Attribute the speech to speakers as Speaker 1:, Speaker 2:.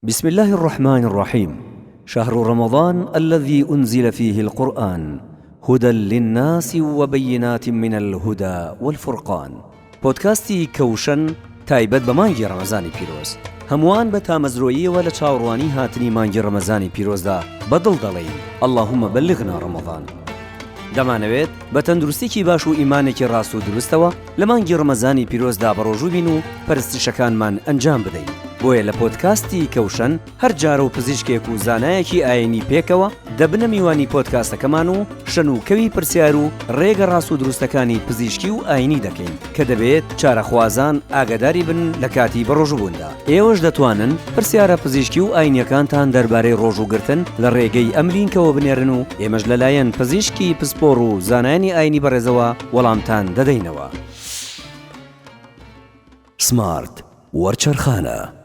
Speaker 1: بسم الله الرحمن الرحيم. شهر رمضان الذي أنزل فيه القرآن هدى للناس وبينات من الهدى والفرقان. بودكاستي كوشن تایبەت بە مانگی ڕەمەزانی پیرۆز. هەمووان بە تامەزرۆییەوە لە چاوەڕوانی هاتنی مانگی ڕەمەزانی پیرۆزدا بەدڵ دەڵێین اللهم بلغنا ڕەمەضان. دەمانەوێت بە تەندروستێکی باش و ئیمانێکی ڕاست و دروستەوە لە مانگی ڕەمەزانی پیرۆزدا بەڕۆژوو بین و پەرستشەکانمان ئەنجام بدەین. بۆیە لە پۆدکاستی کەوشن هەر جارە و پزیشکێک و زانایەکی ئاینی پێکەوە دەبنە میوانی پۆدکاستەکەمان و شەنوکەوی پرسیار و ڕێگە ڕاست و دروستەکانی پزیشکی و ئاینی دەکەین کە دەبێت چارەخوازان ئاگاداری بن لە کاتی بەڕۆژوبووندا. ئێوەش دەتوانن پرسیارە پزیشکی و ئاینیەکانتان دەربارەی ڕۆژوگرتن لە ڕێگەی ئەمرینکەوە بنێرن و ئێمەش لەلایەن پزیشکی پسپۆڕ و زانایانی ئاینی بەڕێزەوە وەڵامتان دەدەینەوە. سمارت وەرچەرخانە.